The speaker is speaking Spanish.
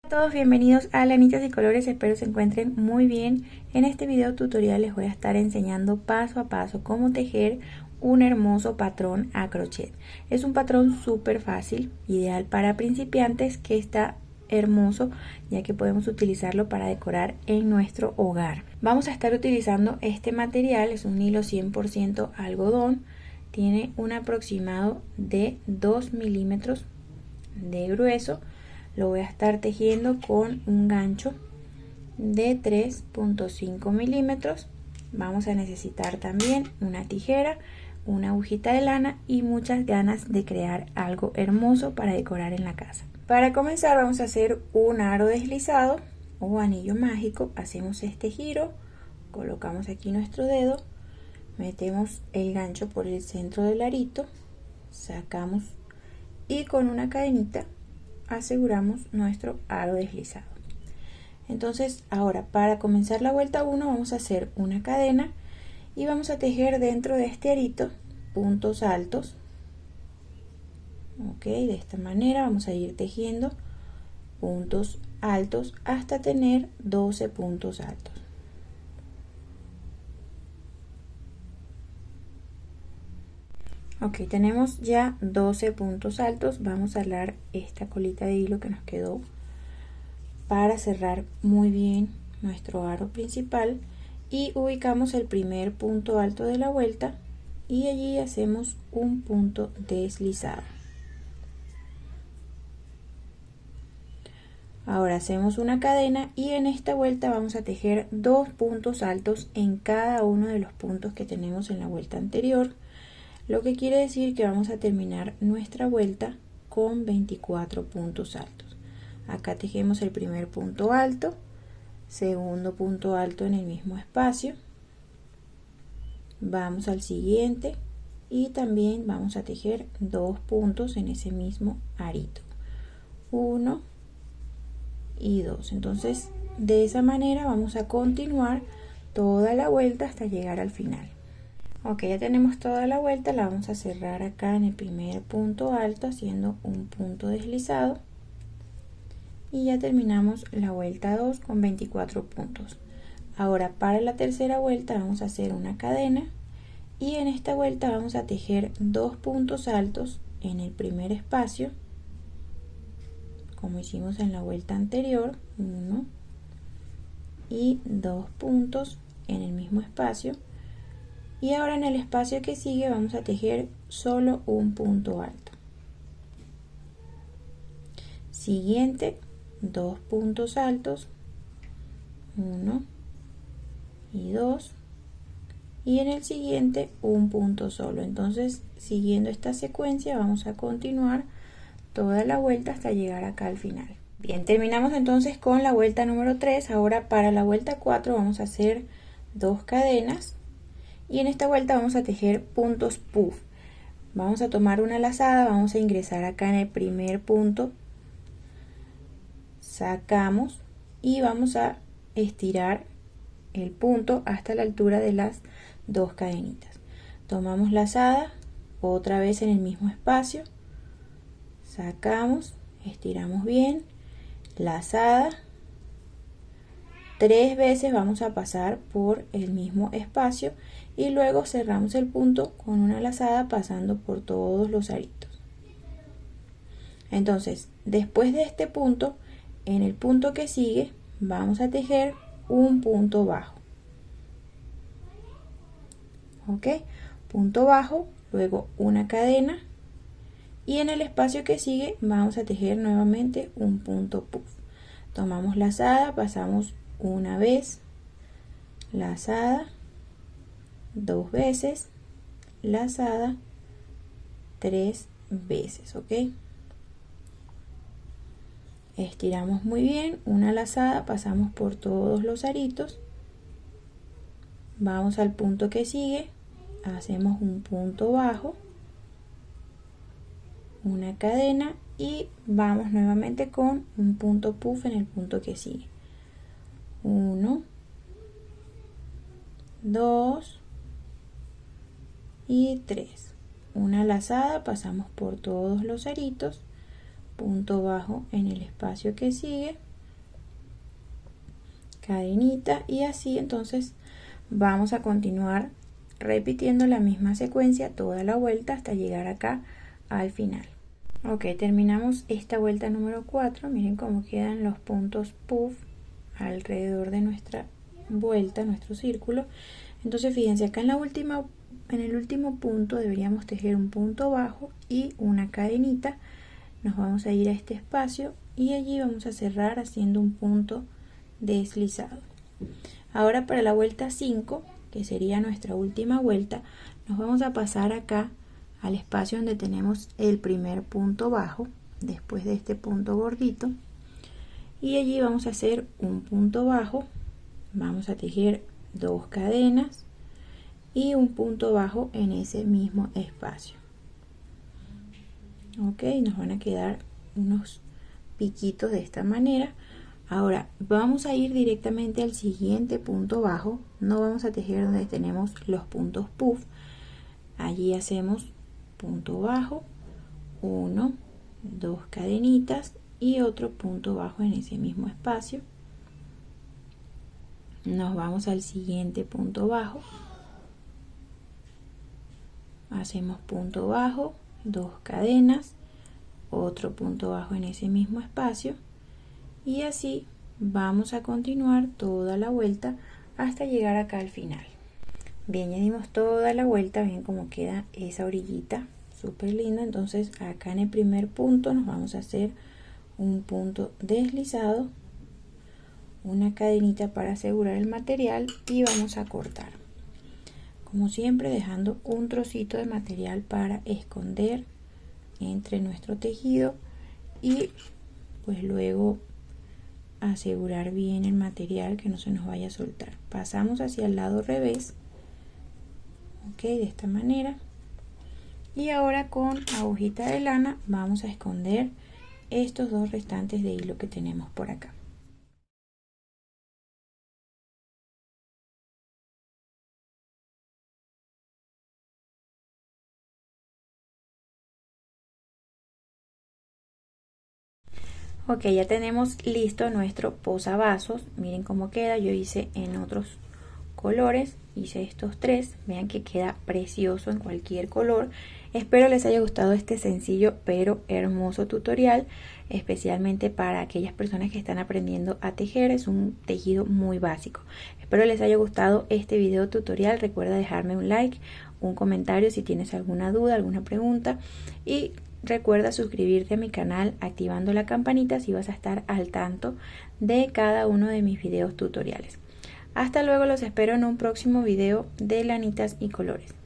Hola a todos, bienvenidos a Lanitas y Colores, espero se encuentren muy bien. En este video tutorial les voy a estar enseñando paso a paso cómo tejer un hermoso patrón a crochet. Es un patrón súper fácil, ideal para principiantes, que está hermoso ya que podemos utilizarlo para decorar en nuestro hogar. Vamos a estar utilizando este material, es un hilo 100% algodón, tiene un aproximado de 2 milímetros de grueso. Lo voy a estar tejiendo con un gancho de 3.5 milímetros. Vamos a necesitar también una tijera, una agujita de lana y muchas ganas de crear algo hermoso para decorar en la casa. Para comenzar vamos a hacer un aro deslizado o anillo mágico. Hacemos este giro, colocamos aquí nuestro dedo, metemos el gancho por el centro del arito, sacamos y con una cadenita aseguramos nuestro aro deslizado. Entonces ahora para comenzar la vuelta 1 vamos a hacer una cadena y vamos a tejer dentro de este arito puntos altos. Ok, de esta manera vamos a ir tejiendo puntos altos hasta tener 12 puntos altos. Ok, tenemos ya 12 puntos altos. Vamos a alar esta colita de hilo que nos quedó para cerrar muy bien nuestro aro principal y ubicamos el primer punto alto de la vuelta y allí hacemos un punto deslizado. Ahora hacemos una cadena y en esta vuelta vamos a tejer 2 puntos altos en cada uno de los puntos que tenemos en la vuelta anterior, lo que quiere decir que vamos a terminar nuestra vuelta con 24 puntos altos. Acá tejemos el primer punto alto, segundo punto alto en el mismo espacio, vamos al siguiente y también vamos a tejer 2 puntos en ese mismo arito, 1 y 2. Entonces de esa manera vamos a continuar toda la vuelta hasta llegar al final. Ok, ya tenemos toda la vuelta, la vamos a cerrar acá en el primer punto alto haciendo un punto deslizado y ya terminamos la vuelta 2 con 24 puntos. Ahora para la tercera vuelta vamos a hacer una cadena y en esta vuelta vamos a tejer 2 puntos altos en el primer espacio como hicimos en la vuelta anterior, 1 y 2 puntos en el mismo espacio. Y ahora en el espacio que sigue vamos a tejer solo un punto alto. Siguiente, 2 puntos altos, 1 y 2. Y en el siguiente un punto solo. Entonces, siguiendo esta secuencia vamos a continuar toda la vuelta hasta llegar acá al final. Bien, terminamos entonces con la vuelta número 3. Ahora para la vuelta 4 vamos a hacer 2 cadenas. Y en esta vuelta vamos a tejer puntos puff. Vamos a tomar una lazada, vamos a ingresar acá en el primer punto, sacamos y vamos a estirar el punto hasta la altura de las 2 cadenitas. Tomamos lazada, otra vez en el mismo espacio, sacamos, estiramos bien, lazada, 3 veces vamos a pasar por el mismo espacio y luego cerramos el punto con una lazada pasando por todos los aritos. Entonces, después de este punto, en el punto que sigue vamos a tejer un punto bajo. Ok, punto bajo, luego una cadena y en el espacio que sigue vamos a tejer nuevamente un punto puff. Tomamos lazada, pasamos una vez, lazada, 2 veces, lazada, 3 veces, ok. Estiramos muy bien, una lazada, pasamos por todos los aritos, vamos al punto que sigue, hacemos un punto bajo, una cadena y vamos nuevamente con un punto puff en el punto que sigue. 1, 2 y 3. Una lazada, pasamos por todos los aritos, punto bajo en el espacio que sigue, cadenita y así. Entonces vamos a continuar repitiendo la misma secuencia toda la vuelta hasta llegar acá al final. Ok, terminamos esta vuelta número 4. Miren cómo quedan los puntos puff alrededor de nuestra vuelta, nuestro círculo. Entonces fíjense, acá en el último punto deberíamos tejer un punto bajo y una cadenita. Nos vamos a ir a este espacio y allí vamos a cerrar haciendo un punto deslizado. Ahora para la vuelta 5, que sería nuestra última vuelta, nos vamos a pasar acá al espacio donde tenemos el primer punto bajo, después de este punto gordito, y allí vamos a hacer un punto bajo, vamos a tejer 2 cadenas y un punto bajo en ese mismo espacio. Ok, nos van a quedar unos piquitos de esta manera. Ahora vamos a ir directamente al siguiente punto bajo, no vamos a tejer donde tenemos los puntos puff. Allí hacemos punto bajo, 1, 2 cadenitas y otro punto bajo en ese mismo espacio. Nos vamos al siguiente punto bajo, hacemos punto bajo, 2 cadenas, otro punto bajo en ese mismo espacio y así vamos a continuar toda la vuelta hasta llegar acá al final. Bien, ya dimos toda la vuelta, ven cómo queda esa orillita, súper linda. Entonces acá en el primer punto nos vamos a hacer un punto deslizado, una cadenita para asegurar el material y vamos a cortar. Como siempre dejando un trocito de material para esconder entre nuestro tejido y pues luego asegurar bien el material que no se nos vaya a soltar. Pasamos hacia el lado revés, ok, de esta manera, y ahora con agujita de lana vamos a esconder estos 2 restantes de hilo que tenemos por acá. Ok, ya tenemos listo nuestro posavasos. Miren cómo queda. Yo hice en otros colores, hice estos 3. Vean que queda precioso en cualquier color. Espero les haya gustado este sencillo pero hermoso tutorial, especialmente para aquellas personas que están aprendiendo a tejer. Es un tejido muy básico. Espero les haya gustado este video tutorial. Recuerda dejarme un like, un comentario si tienes alguna duda, alguna pregunta, y recuerda suscribirte a mi canal activando la campanita si vas a estar al tanto de cada uno de mis videos tutoriales. Hasta luego, los espero en un próximo video de lanitas y colores.